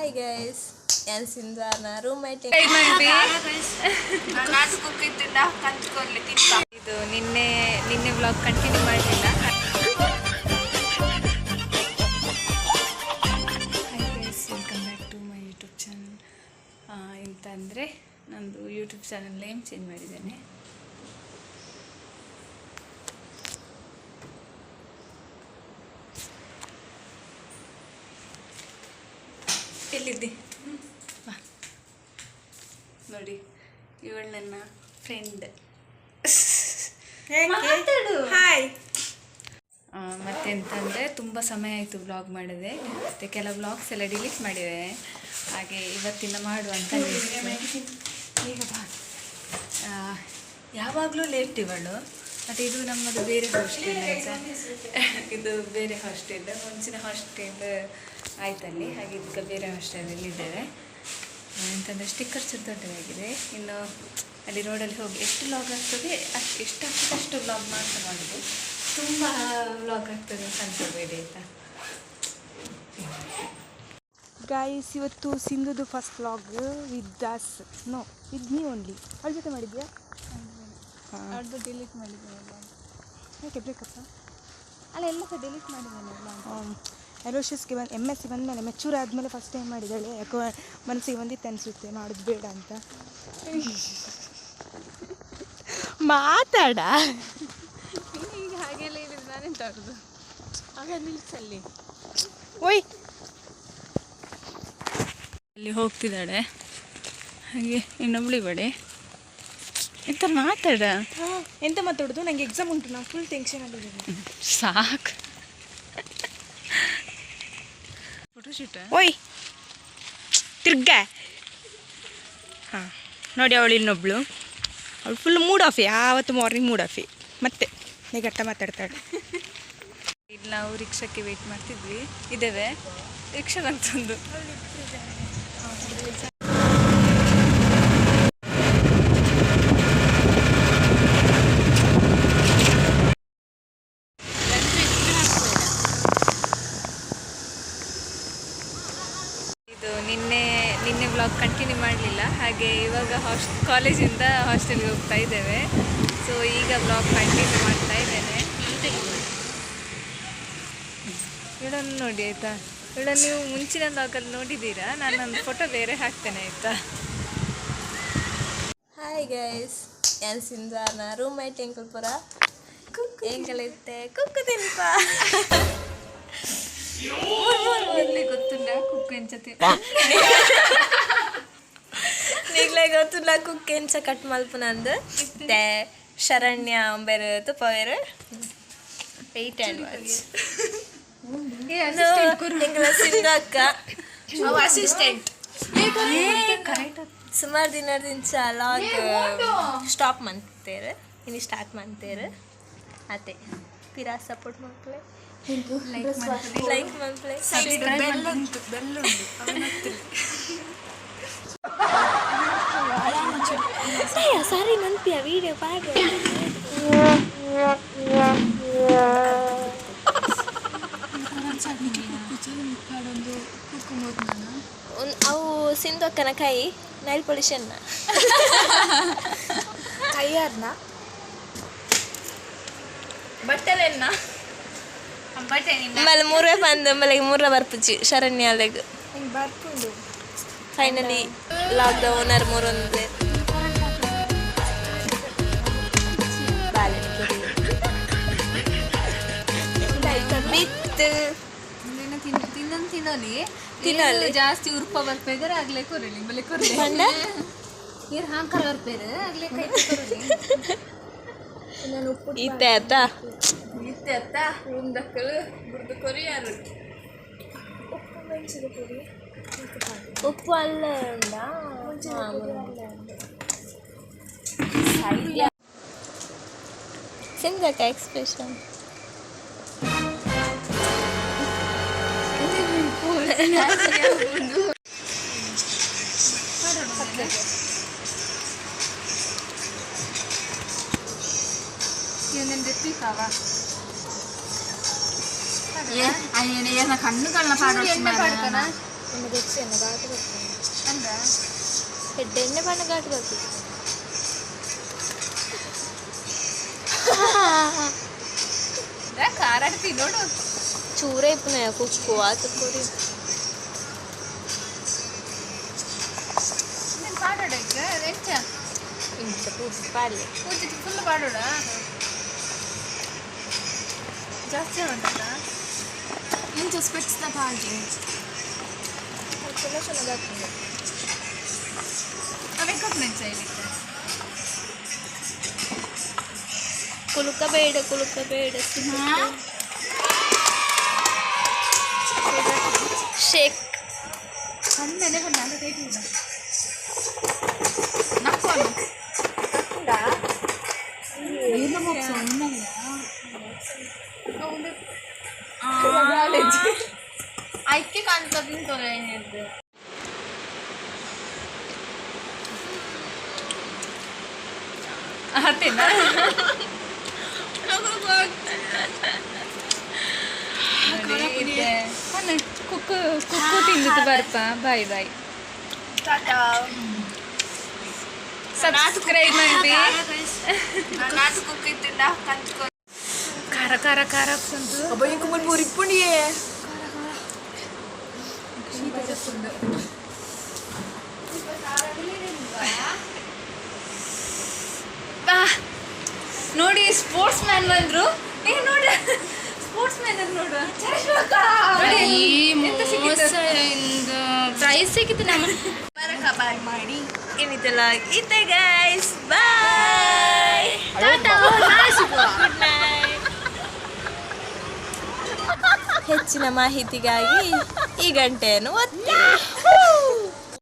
Hi guys, ನಾನು ಸಿಂಧಾನ roommate. ಇದು ನಿನ್ನೆ ವ್ಲಾಗ್ ಕಂಟಿನ್ಯೂ ಮಾಡಲಿಲ್ಲ. Hi guys, welcome back to my YouTube channel. ಎಂತಂದರೆ ನಂದು ಯೂಟ್ಯೂಬ್ ಚಾನಲ್ ನೇಮ್ ಚೇಂಜ್ ಮಾಡಿದ್ದೇನೆ. ಎಲ್ಲಿದ್ದೆ? ಬಾ ನೋಡಿ, ಇವಳು ನನ್ನ ಫ್ರೆಂಡ್. ಹಾಯ್. ಮತ್ತೆಂತಂದರೆ ತುಂಬ ಸಮಯ ಆಯಿತು ವ್ಲಾಗ್ ಮಾಡಿದೆ, ಮತ್ತು ಕೆಲವು ವ್ಲಾಗ್ಸ್ ಎಲ್ಲ ಡಿಲೀಟ್ ಮಾಡಿದೆ. ಹಾಗೆ ಇವತ್ತಿನ ಮಾಡುವಂತ ಈಗ ಬಾ. ಯಾವಾಗಲೂ ಲೇಟ್ ಇವಳು. ಮತ್ತು ಇದು ನಮ್ಮದು ಬೇರೆ ಹಾಸ್ಟೆಲ್ ಆಯಿತಾ, ಇದು ಬೇರೆ ಹಾಸ್ಟೆಲ್, ಮುಂಚಿನ ಹಾಸ್ಟೆಲ್ ಆಯ್ತಲ್ಲಿ. ಹಾಗೆ ಈಗ ಬೇರೆ ಹಾಸ್ಟೆಲಲ್ಲಿ ಇದ್ದೇವೆ. ಎಂತಂದರೆ ಸ್ಟಿಕ್ಕರ್ ದೊಡ್ಡದಾಗಿದೆ. ಇನ್ನು ಅಲ್ಲಿ ರೋಡಲ್ಲಿ ಹೋಗಿ ಎಷ್ಟು ವ್ಲಾಗ್ ಆಗ್ತದೆ ಎಷ್ಟು ಆಗ್ತದೆ ಅಷ್ಟು ವ್ಲಾಗ್ ಮಾತ್ರ ಮಾಡೋದು. ತುಂಬ ವ್ಲಾಗ್ ಆಗ್ತದೆ ಅಂತ ಅನ್ಕೊಳ್ಬೇಡಿ ಆಯಿತಾ ಗಾಯ್ಸ್. ಇವತ್ತು ಸಿಂಧುದು first vlog with Das, no with me only. ಅವ್ರ ಜೊತೆ ಮಾಡಿದ್ಯಾ? ಅವ್ರದ್ದು ಡಿಲೀಟ್ ಮಾಡಿದ್ದೇನೆ. ಯಾಕೆ ಬ್ರೇಕಪ್ಪ? ಅಲ್ಲ, ಎಲ್ಲ ಸಹ ಡಿಲೀಟ್ ಮಾಡಿದ್ದೇನೆ. ಎರೋಷಸ್ಗೆ MSc ಬಂದಮೇಲೆ ಮೆಚೂರ್ ಆದಮೇಲೆ ಫಸ್ಟ್ ಟೈಮ್ ಮಾಡಿದ್ದಾಳೆ. ಯಾಕೋ ಮನಸ್ಸಿಗೆ ಬಂದಿತ್ತು ಅನಿಸುತ್ತೆ, ಮಾಡೋದು ಬೇಡ ಅಂತ. ಮಾತಾಡ ಈಗ ಹಾಗೆಲ್ಲ ಹೇಳಿದ್ರೆ ನಾನೆಂತ ಮಾಡೋದು? ಆಗ ನಿಲ್ಸಲ್ಲಿ. ಓಯ್, ಅಲ್ಲಿ ಹೋಗ್ತಿದ್ದಾಳೆ. ಹಾಗೆ ಇನ್ನೊಬ್ಳಿ ಬಡಿ ಎಂತ ಮಾತಾಡ. ಎಂತ ಮಾತಾಡೋದು? ನನಗೆ ಎಕ್ಸಾಮ್ ಉಂಟು, ನಾನು ಫುಲ್ ಟೆನ್ಷನಲ್ಲಿದ್ದೀನಿ. ಸಾಕು. ಫೋಟೋಶೂಟ. ಓಯ್ ತಿರ್ಗ. ಹಾಂ ನೋಡಿ, ಅವಳು ಇನ್ನೊಬ್ಳು, ಅವಳು ಫುಲ್ ಮೂಡ್ ಆಫಿ. ಯಾವತ್ತು ಮಾರ್ನಿಂಗ್ ಮೂಡ್ ಆಫಿ. ಮತ್ತೆ ನೆಗಟ್ಟ ಮಾತಾಡ್ತಾಳೆ. ಇಲ್ಲಿ ನಾವು ರಿಕ್ಷಾಕ್ಕೆ ವೇಟ್ ಮಾಡ್ತಿದ್ವಿ. ಇದ್ದೇವೆ ರಿಕ್ಷಾ ಬಂತೊಂದು. ಇದು ನಿನ್ನೆ ವ್ಲಾಗ್ ಕಂಟಿನ್ಯೂ ಮಾಡಲಿಲ್ಲ. ಹಾಗೆ ಇವಾಗ ಕಾಲೇಜಿಂದ ಹಾಸ್ಟೆಲ್ಗೆ ಹೋಗ್ತಾ ಇದ್ದೇವೆ. ಸೊ ಈಗ ವ್ಲಾಗ್ ಕಂಟಿನ್ಯೂ ಮಾಡ್ತಾ ಇದ್ದೇನೆ. ಇವಳನ್ನು ನೋಡಿ ಆಯಿತಾ, ಇವಳನ್ನು ನೀವು ಮುಂಚಿನ ವ್ಲಾಗಲ್ಲಿ ನೋಡಿದ್ದೀರಾ. ನಾನೊಂದು ಫೋಟೋ ಬೇರೆ ಹಾಕ್ತೇನೆ ಆಯಿತಾ. ಹಾಯ್ ಗೈಸ್, ನಾನು ಸಿಂಧಾನ ರೂಮ್ಮೇಟ್ ಎಂಕಲ್ಪುರ. ಎಂಕಲಿತ್ತೆ ಕುಕ್ಕು ತಿನ್ಪ ಗೊತ್ತುಂಡ ಕುಕ್ಕು ಎಂಚತಿ ನೀಗ್ಲೇ ಗೊತ್ತುಂಡ ಕುಕ್ಕು ಎಂಚ ಕಟ್ ಮಲ್ಪ ನಂದು ಶರಣ್ಯ ಬೇರೆ ತುಪ್ಪ ಬೇರೆ 8 and watch ಸಿಂಧು ಅಕ್ಕ ಅಸಿಸ್ಟೆಂಟ್. ಸುಮಾರು ದಿನದಿಂದ ಲಾಗ್ ಸ್ಟಾಪ್ ಮಾಡ್ತೇವೆ, ಇನ್ನು ಸ್ಟಾರ್ಟ್ ಮಾಡ್ತೇವೆ. ಅದೇ ಪಿರಾ ಸಪೋರ್ಟ್ ಮಾಡ್ಕೊಳ್ಳಿ, ಲೈಕ್ ಮಾಡ್ಕೊಳ್ಳಿ, ಸಾರಿ ನೆನಪಿಯ ವಿಡಿಯೋ ಪಾಗ. ಅವು ಸಿಂಧು ಅಕ್ಕನ ಕೈ ನೈಲ್ ಪೊಲಿಷನ್ನ ಕೈಯಾರ್ನ ಬಟ್ಟೆಲೆನ್ನ ಮళ్ళీ 3 ಬಂದು ಮళ్ళీ 3 ಬರ್ಪುಚ್ಚಿ ಶರಣ್ಯಾಲೆಗ್ ಬರ್ಪುಂಡು. ಫೈನಲಿ ಲಾಕ್ ದ ಓನರ್ 3 ಒಂದೇ ತಿನ್ನಲಿ ಜಾಸ್ತಿ ಉರ್ಪ ಬರ್ಪೇಗರ ಆಗ್ಲೇ ಕೊರಲಿ ಬಲೆ ಕೊರಲಿ ನೀರು ಹಾಂಕರ ಬರ್ಪೇರು ಆಗ್ಲೇ ಕೈ ಕೊರಲಿ ಇತ್ತೆ ಅತ್ತ ಉಂದಕ್ಕಳು ಗುರ್ದು ಕೊರಿಯಾರು ಉಪ್ಪು ಅಲ್ಲ ಸಿಂಧಕ್ಕ ಎಕ್ಸ್ಪ್ರೆಷನ್ ಕಣ್ಣುಗಳನ್ನ ಪಾಡ್ತಾನ ನಮಗೆ ಹೆಚ್ಚಿನ ಘಾಟು ಬರ್ತದೆ ಅಂದ ಹೆಡ್ಡೆ ಎಣ್ಣೆ ಬಣ್ಣ ಘಾಟು ಬರ್ತದೆ ಕಾರಾಡ್ತಿ ನೋಡು ಚೂರ ಇಪ್ಪನ ಕುಕ್ಕು ಆತ ಕೊಡಿ ಪಾಡೋಡ ಎಂಚ ಇಂಚ ಪೂಜೆ ಪಾಡ್ಲಿ ಪೂಜೆ ಫುಲ್ ಪಾಡೋಡ ಜಾಸ್ತಿ ಉಂಟಲ್ಲ ಇಂಚ ಸ್ಪೆಟ್ಸ್ನ ಪಾಡ್ಲಿ ಚಿನ್ನ ಚೆನ್ನಾಗಾಗ್ತದೆ ಅದಕ್ಕೆ ನೆಂಚ ಇದಕ್ಕೆ ಕುಲುಕ ಬೇಡ ಶೇಕ್ ಕಣ್ಣನೆ ಬಂದ ಅದು ಕೇಳಿಲ್ಲ ನಕ್ಕೋನು ಏನು ಬಾಕ್ಸ್ ಐಕ್ಕೆ ಕಾಣ್ತದೆ ತೊಲೆ ಹತ್ತೇನಾ ಕುಕ್ಕು ತಿಂದಿದ್ದು ಬರ್ಪ ಬಾಯ್ ಸಬ್ಸ್ಕ್ರೈಬ್ ಮಾಡಿ ಖಾರ ಖಾರ ಖಾರ ಸಂತು ಅಬ್ಬಯ್ಯ ಕುಮ್ಮಲ್ ಮುರಿಪುಣಿಯೇ ನೋಡಿ ಸ್ಪೋರ್ಟ್ಸ್ ಮ್ಯಾನ್ ಬಂದ್ರು ಈಗ ನೋಡಿ ಸ್ಪೋರ್ಟ್ಸ್ ಮ್ಯಾನ್ ನೋಡು ಪ್ರೈಸ್ ಸಿಕ್ಕಿತ್ತು ನಮ್ಮ ಬಾಯ್ ಮಾಡಿ ಏನಿತ್ತಲ್ಲ ಇತ್ತೆ ಗೈಸ್ ಬಾಯ್ ಗುಡ್ ನೈಟ್ ಹೆಚ್ಚಿನ ಮಾಹಿತಿಗಾಗಿ ಈ ಗಂಟೆಯನ್ನು ಒತ್ತಿ